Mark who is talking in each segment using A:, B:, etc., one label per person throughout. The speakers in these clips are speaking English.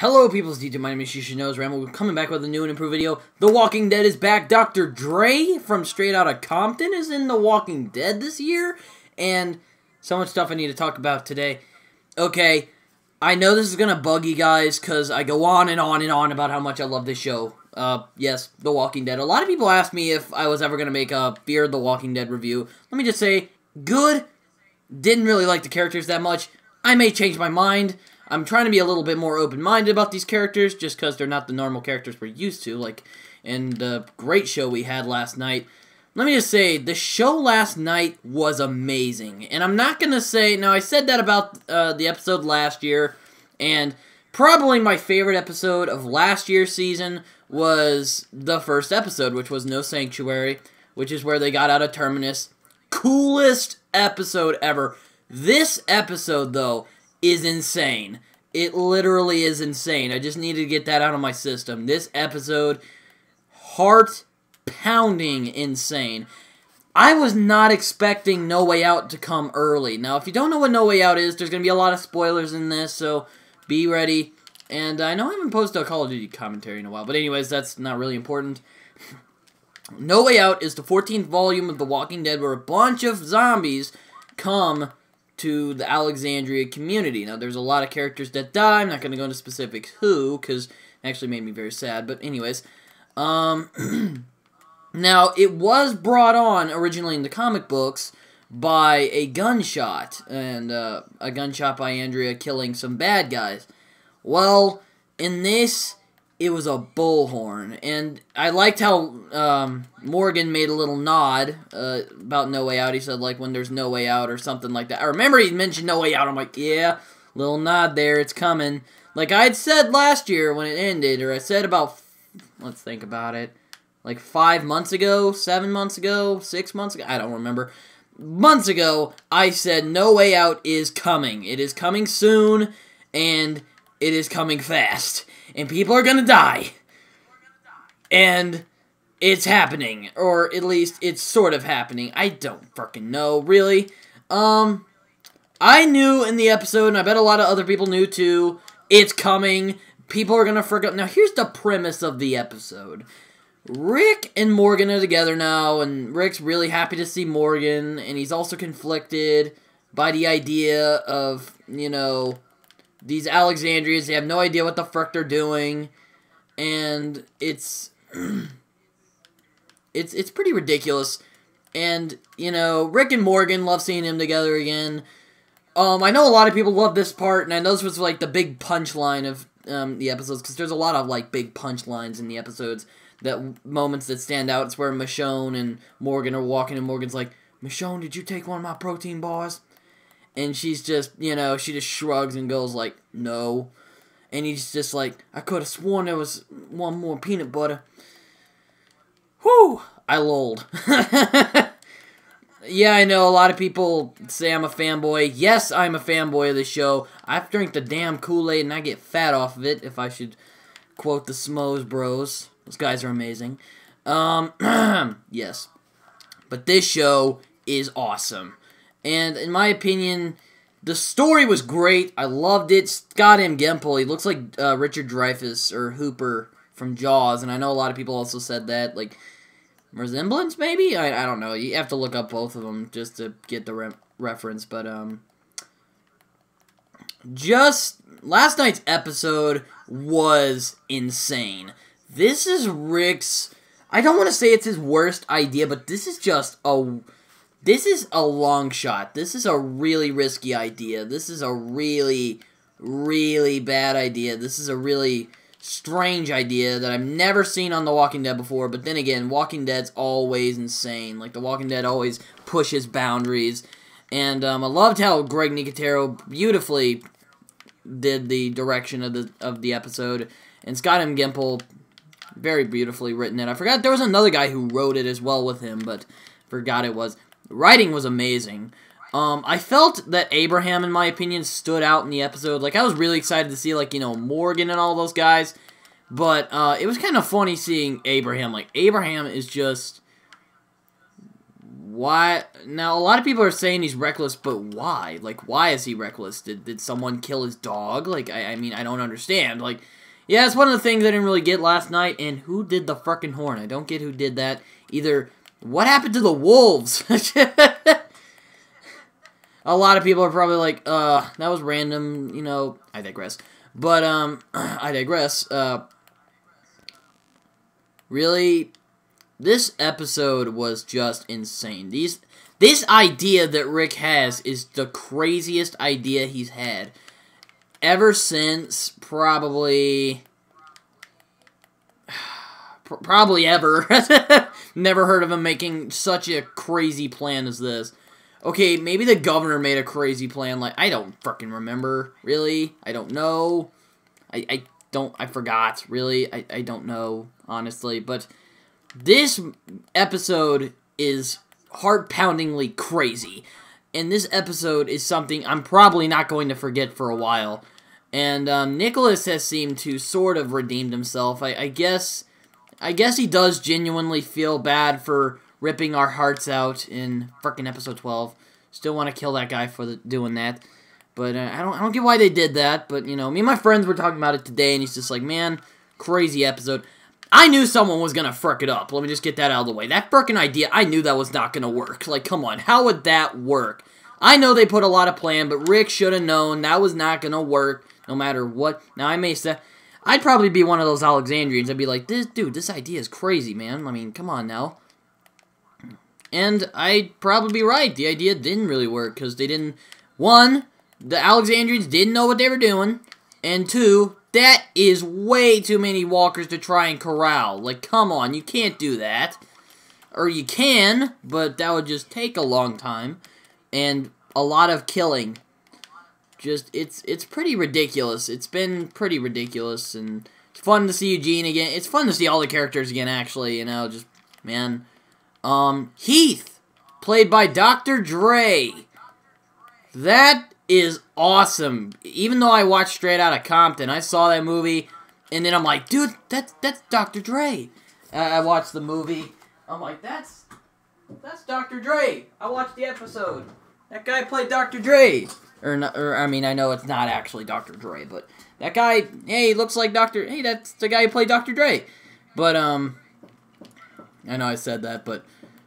A: Hello, people's DJ. My name is You Should Know's Ramble. We're coming back with a new and improved video. The Walking Dead is back. Dr. Dre from Straight Outta Compton is in The Walking Dead this year. And so much stuff I need to talk about today. Okay, I know this is going to bug you guys because I go on and on and on about how much I love this show. Yes, The Walking Dead. A lot of people asked me if I was ever going to make a Fear the Walking Dead review. Let me just say, good. Didn't really like the characters that much. I may change my mind. I'm trying to be a little bit more open-minded about these characters, just because they're not the normal characters we're used to, like in the great show we had last night. Let me just say, the show last night was amazing, and I'm not going to say, now I said that about the episode last year, and probably my favorite episode of last year's season was the first episode, which was No Sanctuary, which is where they got out of Terminus. Coolest episode ever. This episode, though, is insane. It literally is insane. I just needed to get that out of my system. This episode, heart-pounding insane. I was not expecting No Way Out to come early. Now, if you don't know what No Way Out is, there's going to be a lot of spoilers in this, so be ready. And I know I haven't posted a Call of Duty commentary in a while, but anyways, that's not really important. No Way Out is the 14th volume of The Walking Dead, where a bunch of zombies come to the Alexandria community. Now, there's a lot of characters that die. I'm not going to go into specifics who, because it actually made me very sad. But anyways, now, it was brought on originally in the comic books by a gunshot, and a gunshot by Andrea killing some bad guys. Well, in this, it was a bullhorn, and I liked how Morgan made a little nod about No Way Out. He said, like, when there's no way out or something like that. I remember he mentioned No Way Out. I'm like, yeah, little nod there, it's coming. Like I had said last year when it ended, or I said about, let's think about it, like 5 months ago, 7 months ago, 6 months ago, I don't remember. Months ago, I said No Way Out is coming. It is coming soon, and it is coming fast. And people are gonna die. And it's happening. Or at least it's sort of happening. I don't fucking know, really. I knew in the episode, and I bet a lot of other people knew too, it's coming. People are gonna forget. Now, here's the premise of the episode. Rick and Morgan are together now, and Rick's really happy to see Morgan, and he's also conflicted by the idea of, you know, these Alexandrians. They have no idea what the frick they're doing, and it's pretty ridiculous. And, you know, Rick and Morgan love seeing them together again. I know a lot of people love this part, and I know this was, like, the big punchline of the episodes, because there's a lot of, like, big punchlines in the episodes, that moments that stand out. It's where Michonne and Morgan are walking, and Morgan's like, Michonne, did you take one of my protein bars? And she's just, you know, she just shrugs and goes like, no. And he's just like, I could have sworn there was one more peanut butter. Whew, I lolled. Yeah, I know a lot of people say I'm a fanboy. Yes, I'm a fanboy of the show. I've drank the damn Kool-Aid and I get fat off of it, if I should quote the Smos Bros. Those guys are amazing. Yes. But this show is awesome. And in my opinion, the story was great. I loved it. Scott M. Gimple, he looks like Richard Dreyfuss or Hooper from Jaws, and I know a lot of people also said that, like, resemblance, maybe? I don't know. You have to look up both of them just to get the reference, but, just, last night's episode was insane. This is Rick's, I don't want to say it's his worst idea, but this is just this is a long shot. This is a really risky idea. This is a really, really bad idea. This is a really strange idea that I've never seen on The Walking Dead before. But then again, Walking Dead's always insane. Like, The Walking Dead always pushes boundaries. And I loved how Greg Nicotero beautifully did the direction of the episode. And Scott M. Gimple very beautifully written it. I forgot there was another guy who wrote it as well with him, but forgot it was. The writing was amazing. I felt that Abraham, in my opinion, stood out in the episode. Like, I was really excited to see, like, you know, Morgan and all those guys. But it was kind of funny seeing Abraham. Like, Abraham is just Why? Now, a lot of people are saying he's reckless, but why? Like, why is he reckless? Did someone kill his dog? Like, I mean, I don't understand. Like, yeah, it's one of the things I didn't really get last night. And who did the frickin' horn? I don't get who did that. Either, what happened to the wolves? A lot of people are probably like, that was random, you know, I digress. But, I digress. Really, this episode was just insane. This idea that Rick has is the craziest idea he's had ever since probably ever. Never heard of him making such a crazy plan as this. Okay, maybe the governor made a crazy plan. Like, I don't freaking remember. Really? I don't know. I forgot. Really? I don't know, honestly. But this episode is heart-poundingly crazy. And this episode is something I'm probably not going to forget for a while. And Nicholas has seemed to sort of redeemed himself. I guess he does genuinely feel bad for ripping our hearts out in frickin' episode 12. Still want to kill that guy for doing that. But I don't get why they did that. But, you know, me and my friends were talking about it today, and he's just like, man, crazy episode. I knew someone was going to frick it up. Let me just get that out of the way. That frickin' idea, I knew that was not going to work. Like, come on, how would that work? I know they put a lot of plan, but Rick should have known that was not going to work no matter what. Now, I may say, I'd probably be one of those Alexandrians. I'd be like, this idea is crazy, man. I mean, come on now. And I'd probably be right. The idea didn't really work because they didn't... One, the Alexandrians didn't know what they were doing. And two, that is way too many walkers to try and corral. Like, come on, you can't do that. Or you can, but that would just take a long time. And a lot of killing. Just, it's pretty ridiculous. It's been pretty ridiculous. And it's fun to see Eugene again. It's fun to see all the characters again, actually. You know, just, man... Heath, played by Dr. Dre. That is awesome. Even though I watched Straight Outta Compton, I saw that movie, and then I'm like, dude, that's Dr. Dre. I watched the movie. I'm like, that's Dr. Dre. I watched the episode. That guy played Dr. Dre. I mean, I know it's not actually Dr. Dre, but that guy, hey, he looks like Dr. Hey, that's the guy who played Dr. Dre. But, I know I said that, but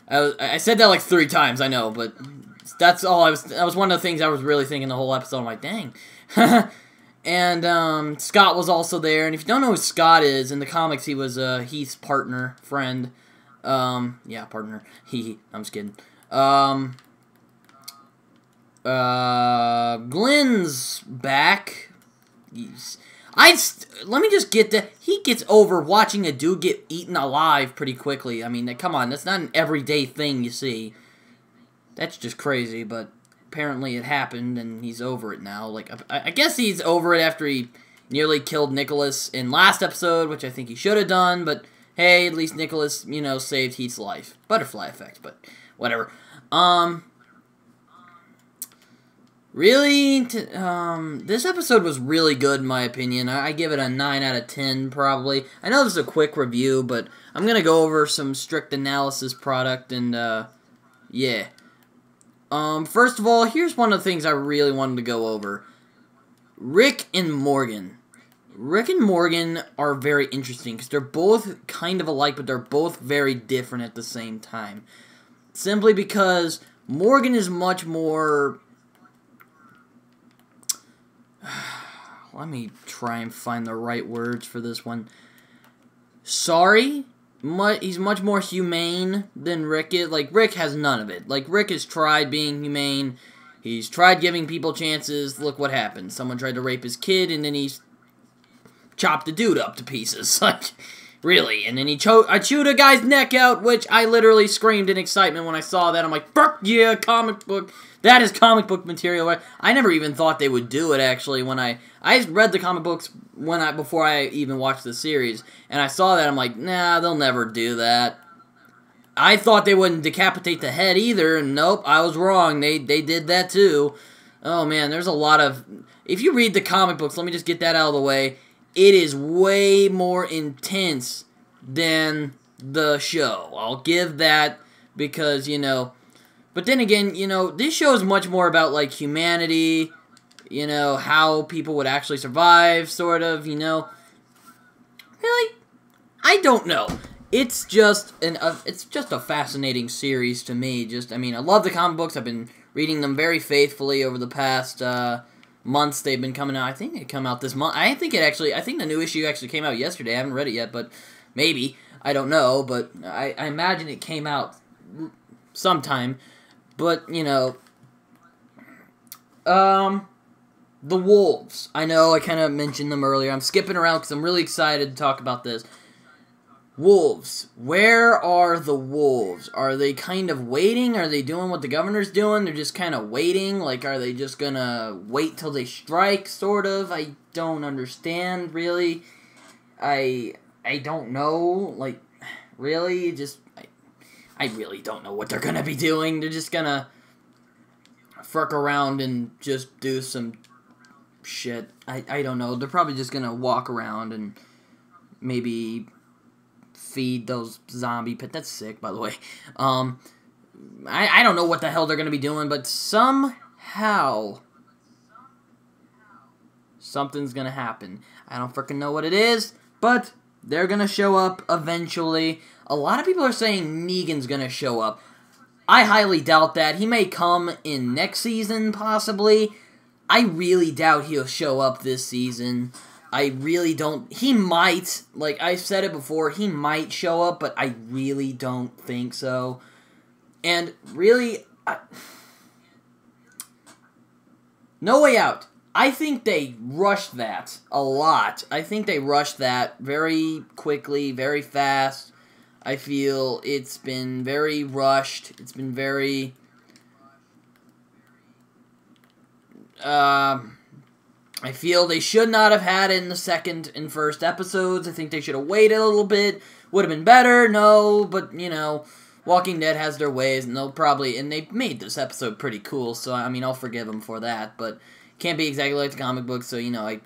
A: I said that like 3 times, I know, but that's all that was one of the things I was really thinking the whole episode. I'm like, dang. And, Scott was also there, and if you don't know who Scott is, in the comics, he was, Heath's partner, friend. Yeah, partner. I'm just kidding. Glenn's back. Let me just get that. He gets over watching a dude get eaten alive pretty quickly. I mean, come on, that's not an everyday thing you see. That's just crazy, but apparently it happened, and he's over it now. Like, I guess he's over it after he nearly killed Nicholas in last episode, which I think he should have done, but hey, at least Nicholas, you know, saved Heath's life. Butterfly effect, but whatever. Really, this episode was really good in my opinion. I give it a 9 out of 10 probably. I know this is a quick review, but I'm going to go over some strict analysis product and, yeah. First of all, here's one of the things I really wanted to go over. Rick and Morgan. Rick and Morgan are very interesting because they're both kind of alike, but they're both very different at the same time. Simply because Morgan is much more... Let me try and find the right words for this one. Sorry? He's much more humane than Rick is. Like, Rick has none of it. Like, Rick has tried being humane. He's tried giving people chances. Look what happened. Someone tried to rape his kid, and then he's chopped the dude up to pieces. Like, really. And then I chewed a guy's neck out, which I literally screamed in excitement when I saw that. I'm like, fuck yeah, comic book. That is comic book material. I never even thought they would do it, actually, when I read the comic books before I even watched the series, and I saw that, I'm like, nah, they'll never do that. I thought they wouldn't decapitate the head either, and nope, I was wrong. They did that too. Oh, man, there's a lot of... If you read the comic books, let me just get that out of the way, it is way more intense than the show. I'll give that because, you know... But then again, you know, this show is much more about, like, humanity, you know, how people would actually survive, sort of, you know. Really? I don't know. It's just a fascinating series to me. I mean, I love the comic books. I've been reading them very faithfully over the past months. They've been coming out. I think it come out this month. I think the new issue actually came out yesterday. I haven't read it yet, but maybe. I don't know, but I imagine it came out sometime. But, you know, the Wolves. I know I kind of mentioned them earlier. I'm skipping around because I'm really excited to talk about this. Wolves. Where are the Wolves? Are they kind of waiting? Are they doing what the governor's doing? They're just kind of waiting? Like, are they just gonna wait till they strike, sort of? I don't understand, really. I don't know. Like, really? I really don't know what they're gonna be doing. They're just gonna fuck around and just do some shit. I don't know. They're probably just gonna walk around and maybe feed those zombie pit. That's sick, by the way. I don't know what the hell they're gonna be doing, but somehow something's gonna happen. I don't freaking know what it is, but they're gonna show up eventually. A lot of people are saying Negan's gonna show up. I highly doubt that. He may come in next season, possibly. I really doubt he'll show up this season. I really don't. He might. Like, I've said it before, he might show up, but I really don't think so. And really, No Way Out. I think they rushed that a lot. I think they rushed that very quickly, very fast. I feel it's been very rushed. It's been very... I feel they should not have had it in the second and first episodes. I think they should have waited a little bit. Would have been better, no, but, you know, Walking Dead has their ways, and they made this episode pretty cool, so, I mean, I'll forgive them for that, but can't be exactly like the comic book, so, you know, I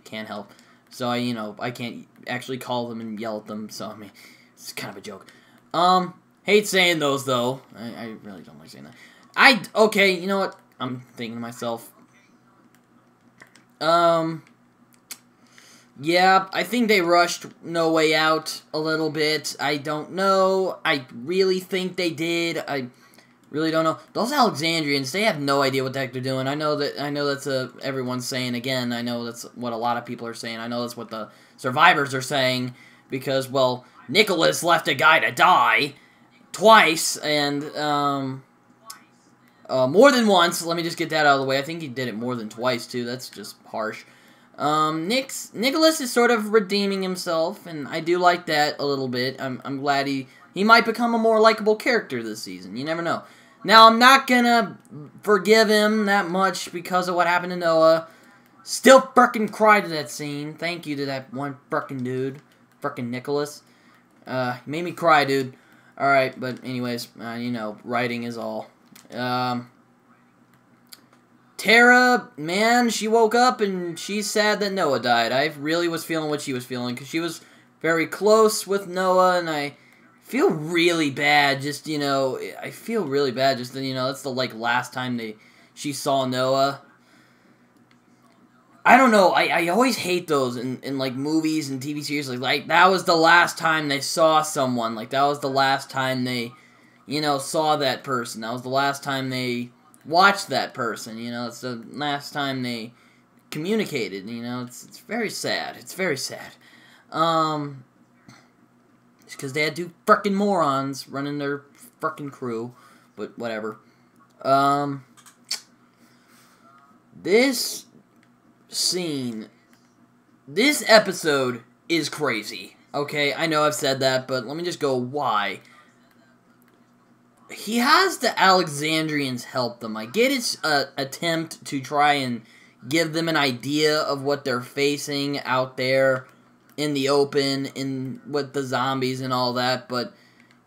A: can't help. So, I can't actually call them and yell at them, so, I mean, it's kind of a joke. Hate saying those, though. I really don't like saying that. Okay, you know what? I'm thinking to myself, yeah, I think they rushed No Way Out a little bit. I don't know. I really think they did. I really don't know. Those Alexandrians, they have no idea what the heck they're doing. I know that's everyone's saying again. I know that's what a lot of people are saying. I know that's what the survivors are saying because, well, Nicholas left a guy to die twice and more than once. Let me just get that out of the way. I think he did it more than twice, too. That's just harsh. Nicholas is sort of redeeming himself, and I do like that a little bit. I'm glad he might become a more likable character this season. You never know. Now, I'm not gonna forgive him that much because of what happened to Noah. Still frickin' cried to that scene. Thank you to that one frickin' dude. Frickin' Nicholas. Made me cry, dude. Alright, but anyways, you know, writing is all. Tara, man, she woke up and she's sad that Noah died. I really was feeling what she was feeling because she was very close with Noah, and I feel really bad. Just, you know, I feel really bad. Just, you know, that's the last time she saw Noah. I don't know. I always hate those in like movies and TV series. Like that was the last time they saw someone. Like that was the last time they, you know, saw that person. That was the last time they watched that person. You know, it's the last time they communicated. You know, it's very sad. It's very sad. It's because they had two frickin' morons running their frickin' crew. But whatever. This scene, this episode is crazy. Okay, I know I've said that, but let me just go why. He has the Alexandrians help them. I get its attempt to try and give them an idea of what they're facing out there in the open, with the zombies and all that, but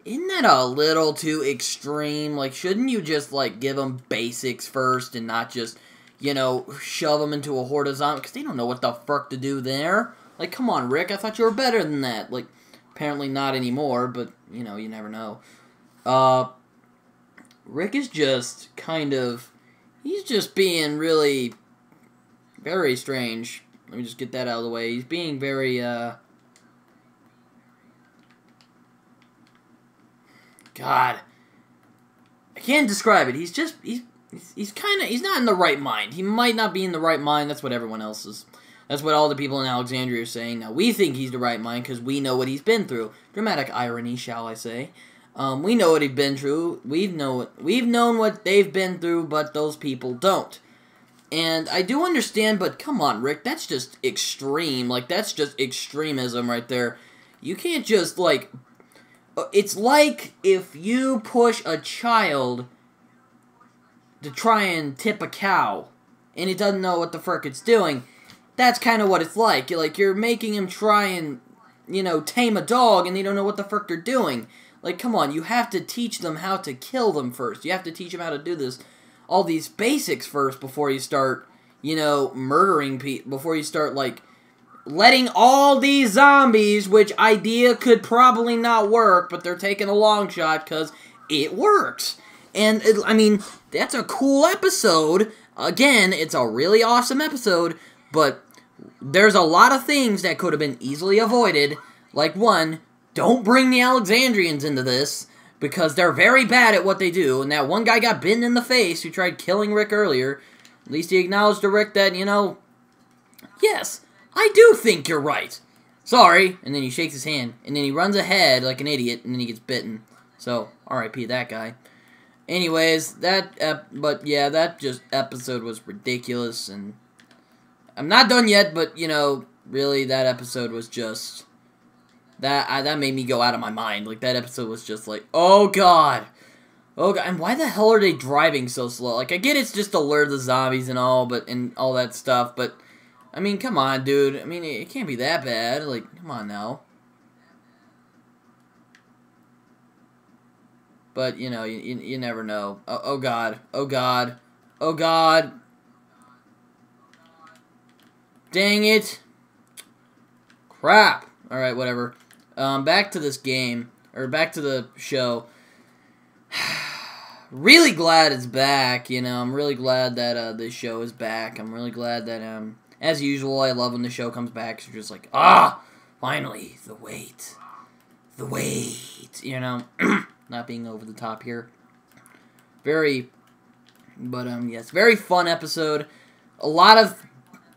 A: isn't that a little too extreme? Like, shouldn't you just, like, give them basics first and not just, you know, shove them into a horde of zombies? Because they don't know what the fuck to do there. Like, come on, Rick, I thought you were better than that. Like, apparently not anymore, but, you know, you never know. Rick is just kind of... He's just being really... very strange. Let me just get that out of the way. He's being very, God. I can't describe it. He's just... He's kind of... He's not in the right mind. He might not be in the right mind. That's what everyone else is... That's what all the people in Alexandria are saying. Now, we think he's the right mind because we know what he's been through. Dramatic irony, shall I say. We know what he's been through. We've known what they've been through, but those people don't. And I do understand, but come on, Rick, that's just extreme. Like, that's just extremism right there. You can't just, like... It's like if you push a child to try and tip a cow, and it doesn't know what the frick it's doing. That's kind of what it's like. You're making him try and, tame a dog, and they don't know what the frick they're doing. Like, come on, you have to teach them how to kill them first. You have to teach them how to do this. All these basics first before you start, murdering people. Before you start, letting all these zombies, which idea could probably not work, but they're taking a long shot because it works. And, that's a cool episode. Again, it's a really awesome episode, but there's a lot of things that could have been easily avoided. Like, one, don't bring the Alexandrians into this, because they're very bad at what they do, and that one guy got bitten in the face who tried killing Rick earlier. At least he acknowledged to Rick that, yes, I do think you're right. Sorry. And then he shakes his hand, and then he runs ahead like an idiot, and then he gets bitten. So, R.I.P. that guy. Anyways, that episode was ridiculous, and I'm not done yet, but, really, that episode was just... That made me go out of my mind. Like, that episode was just like, oh god. Oh god. And why the hell are they driving so slow? Like, I get it's just to lure the zombies and all that stuff, but, come on, dude. It can't be that bad. Like, come on now. But, you never know. Oh god. Oh god. Oh god. Dang it. Crap. Alright, whatever. Back to this game, or back to the show. Really glad it's back, I'm really glad that, this show is back. I'm really glad that, as usual, I love when the show comes back, 'cause you're just like, finally, the wait. The wait, Not being over the top here. Yes, very fun episode.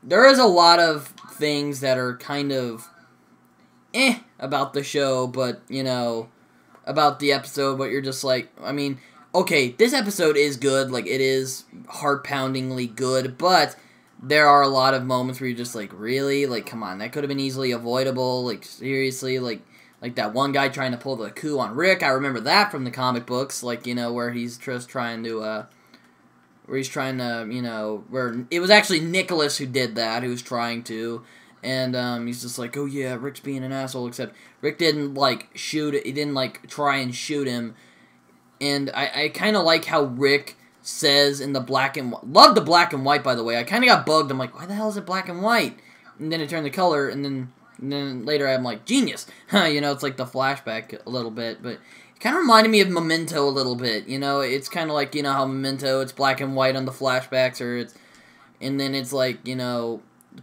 A: There is a lot of things that are kind of about the show, but, about the episode, but you're just like, okay, this episode is good, like, it is heart-poundingly good, but there are a lot of moments where you're just like, really? Like, come on, that could have been easily avoidable, like, seriously, like that one guy trying to pull the coup on Rick, I remember that from the comic books, like, where he's just trying to, where it was actually Nicholas who did that, who was trying to, and, he's just like, oh yeah, Rick's being an asshole, except Rick didn't, he didn't, try and shoot him, and I kind of like how Rick says in the black and white, love the black and white, by the way, I kind of got bugged, I'm like, why the hell is it black and white? And then it turned the color, and then later I'm like, genius, it's like the flashback a little bit, but it kind of reminded me of Memento a little bit, it's kind of like, how Memento, it's black and white on the flashbacks, and then it's like,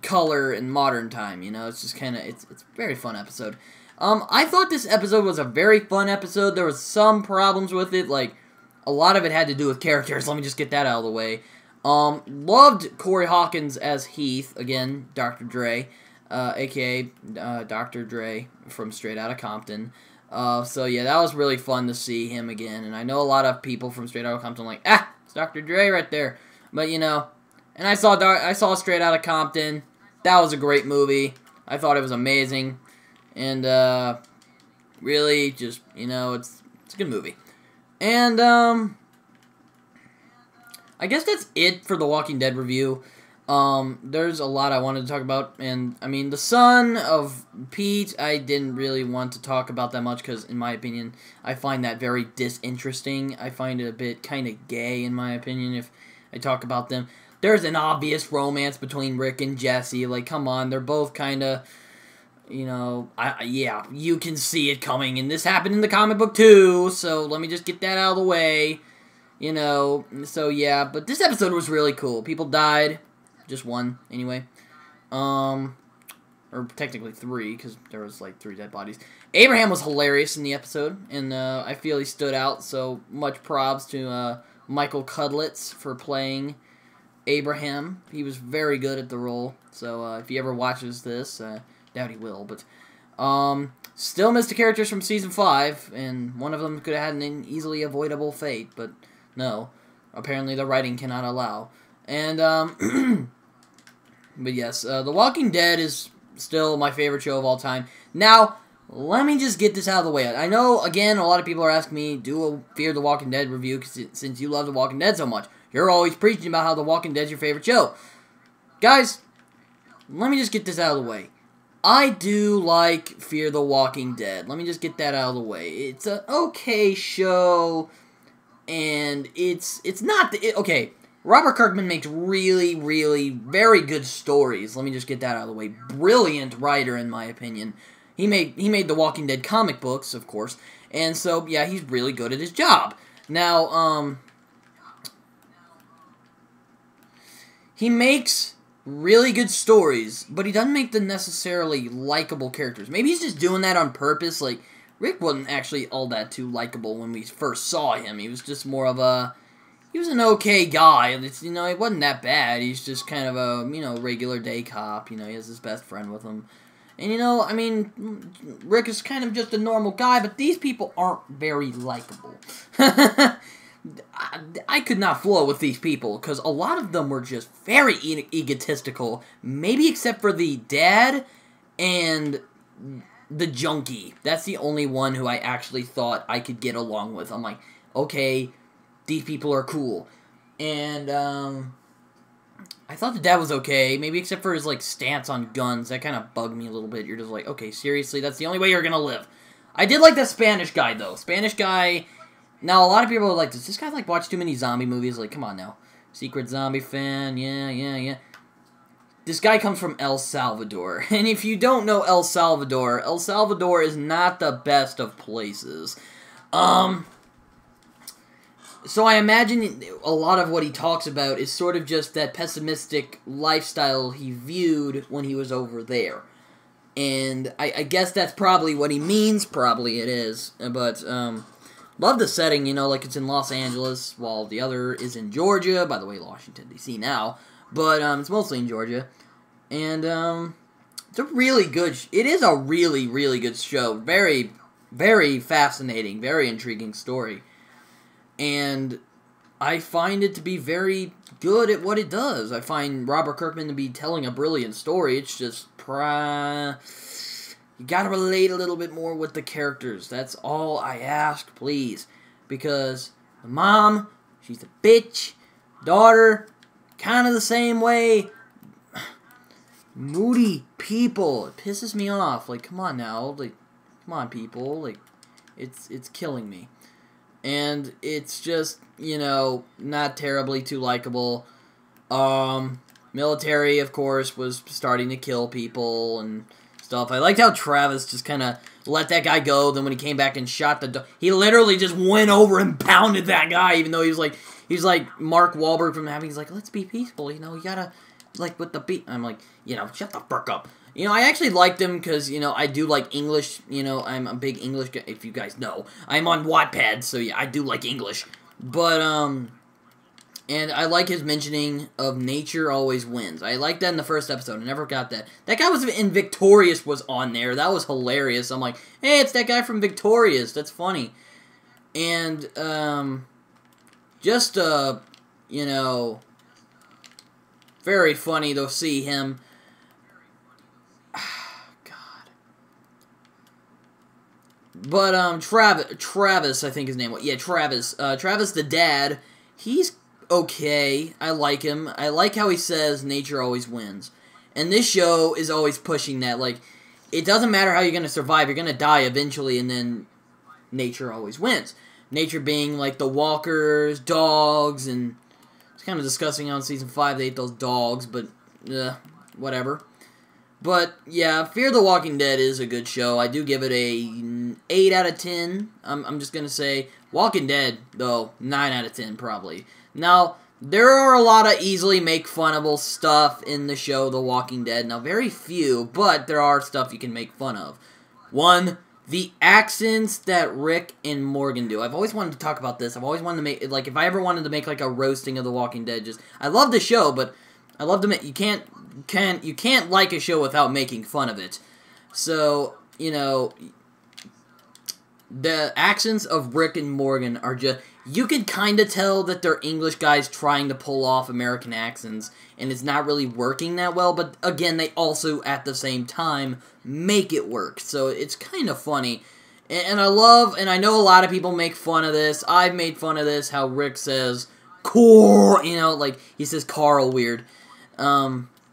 A: color in modern time, it's just kind of, it's a very fun episode. I thought this episode was a very fun episode. There was some problems with it, like, a lot of it had to do with characters, let me just get that out of the way. Loved Corey Hawkins as Heath, again, Dr. Dre, a.k.a. Dr. Dre from Straight Outta Compton. So yeah, that was really fun to see him again, and I know a lot of people from Straight Outta Compton like, it's Dr. Dre right there, but, and I saw Straight Outta Compton. That was a great movie. I thought it was amazing. And, really, just, it's a good movie. And, I guess that's it for the Walking Dead review. There's a lot I wanted to talk about. And, the son of Pete, I didn't really want to talk about that much because, in my opinion, I find that very disinteresting. I find it a bit kind of gay, in my opinion, if I talk about them. There's an obvious romance between Rick and Jesse. Like, come on, they're both kind of, yeah, you can see it coming. And this happened in the comic book, too. So, let me just get that out of the way. You know, so yeah, but this episode was really cool. People died. Just one, anyway. Or technically 3, because there was like 3 dead bodies. Abraham was hilarious in the episode, and I feel he stood out, so much props to Michael Cudlitz for playing Abraham. He was very good at the role, so if he ever watches this, doubt he will, but still missed the characters from Season 5, and one of them could have had an easily avoidable fate, but no. Apparently the writing cannot allow. And, but yes, The Walking Dead is still my favorite show of all time. Now, let me just get this out of the way. I know, again, a lot of people are asking me, do a Fear the Walking Dead review, since you love The Walking Dead so much. You're always preaching about how The Walking Dead is your favorite show. Guys, let me just get this out of the way. I do like Fear the Walking Dead. Let me just get that out of the way. It's an okay show, and it's not... okay, Robert Kirkman makes really, really very good stories. Let me just get that out of the way. Brilliant writer, in my opinion. He made The Walking Dead comic books, of course, and so, yeah, he's really good at his job. Now, he makes really good stories, but he doesn't make the necessarily likable characters. Maybe he's just doing that on purpose. Like, Rick wasn't actually all that too likable when we first saw him. He was just more of a... he was an okay guy. It's, you know, it wasn't that bad. He's just kind of a, you know, regular day cop. You know, he has his best friend with him. And, you know, I mean, Rick is kind of just a normal guy, but these people aren't very likable. I could not flow with these people, because a lot of them were just very egotistical, maybe except for the dad and the junkie. That's the only one who I actually thought I could get along with. I'm like, okay, these people are cool. And, I thought the dad was okay, maybe except for his, like, stance on guns. That kind of bugged me a little bit. You're just like, okay, seriously, that's the only way you're gonna live. I did like that Spanish guy, though. Spanish guy... now, a lot of people are like, does this guy, like, watch too many zombie movies? Like, come on now. Secret zombie fan, yeah. This guy comes from El Salvador. And if you don't know El Salvador is not the best of places. So I imagine a lot of what he talks about is sort of just that pessimistic lifestyle he viewed when he was over there. And I guess that's probably what he means. Probably it is. But, love the setting, you know, like it's in Los Angeles, while the other is in Georgia. By the way, Washington, D.C. now. But, it's mostly in Georgia. And, it's a really good... it is a really, really good show. Very, very fascinating, very intriguing story. And I find it to be very good at what it does. I find Robert Kirkman to be telling a brilliant story. It's just... you gotta relate a little bit more with the characters. That's all I ask, please. Because the mom, she's a bitch. Daughter, kind of the same way. Moody people. It pisses me off. Like, come on now. Like, come on, people. Like, it's killing me. And it's just, you know, not terribly too likable. Military, of course, was starting to kill people and stuff. I liked how Travis just kind of let that guy go. Then when he came back and shot the dog, he literally just went over and pounded that guy, even though he was like Mark Wahlberg from Happy. He's like, let's be peaceful, you know, you gotta, like, with the beat. I'm like, you know, shut the fuck up. You know, I actually liked him because, you know, I do like English. You know, I'm a big English guy, if you guys know. I'm on Wattpad, so yeah, I do like English. But, and I like his mentioning of nature always wins. I liked that in the first episode. I never got that. That guy was in Victorious was on there. That was hilarious. I'm like, hey, it's that guy from Victorious. That's funny. And, just, you know, very funny to see him. But, Travis, I think his name was. Yeah, Travis. Travis the dad, he's okay. I like him. I like how he says nature always wins. And this show is always pushing that. Like, it doesn't matter how you're going to survive. You're going to die eventually, and then nature always wins. Nature being, like, the walkers, dogs, and it's kind of disgusting how in Season 5 they ate those dogs, but, whatever. But, yeah, Fear the Walking Dead is a good show. I do give it a 8 out of 10. I'm just going to say Walking Dead, though, 9 out of 10 probably. Now, there are a lot of easily make-funnable stuff in the show The Walking Dead. Now, very few, but there are stuff you can make fun of. One, the accents that Rick and Morgan do. I've always wanted to talk about this. I've always wanted to make, like, if I ever wanted to make, like, a roasting of The Walking Dead, I love the show, but I love to make, you can't like a show without making fun of it. So, you know, the accents of Rick and Morgan are just, you can kind of tell that they're English guys trying to pull off American accents, and it's not really working that well, but again, they also, at the same time, make it work, so it's kind of funny. And I love, and I know a lot of people make fun of this, I've made fun of this, how Rick says, Carl, you know, like, he says Carl weird.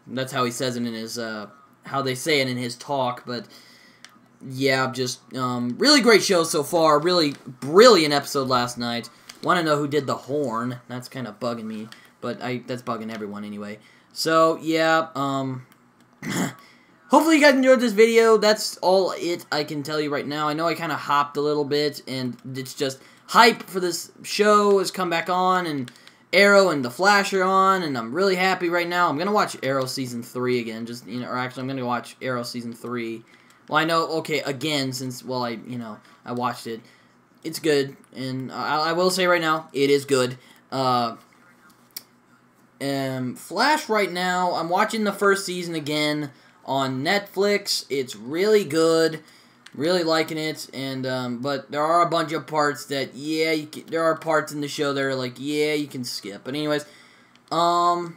A: That's how he says it in his, how they say it in his talk, but yeah, just, really great show so far, really brilliant episode last night. Want to know who did the horn? That's kind of bugging me, but that's bugging everyone anyway. So, yeah, hopefully you guys enjoyed this video. That's all I can tell you right now. I know I kind of hopped a little bit, and it's just hype for this show has come back on, and Arrow and The Flash are on, and I'm really happy right now. I'm going to watch Arrow Season 3 again, just, you know, or actually I'm going to watch Arrow Season 3. Well, I know, okay, again, since, well, I watched it. It's good, and I will say right now, it is good. Flash right now, I'm watching the first season again on Netflix. It's really good. Really liking it, and but there are a bunch of parts that, yeah, there are parts in the show that are like, yeah, you can skip. But anyways, I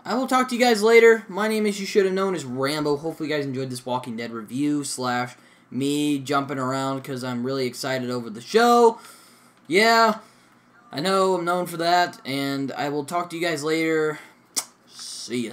A: will talk to you guys later. My name, as you should have known, is Rambo. Hopefully you guys enjoyed this Walking Dead review / me jumping around because I'm really excited over the show. Yeah, I know I'm known for that, and I will talk to you guys later. See ya.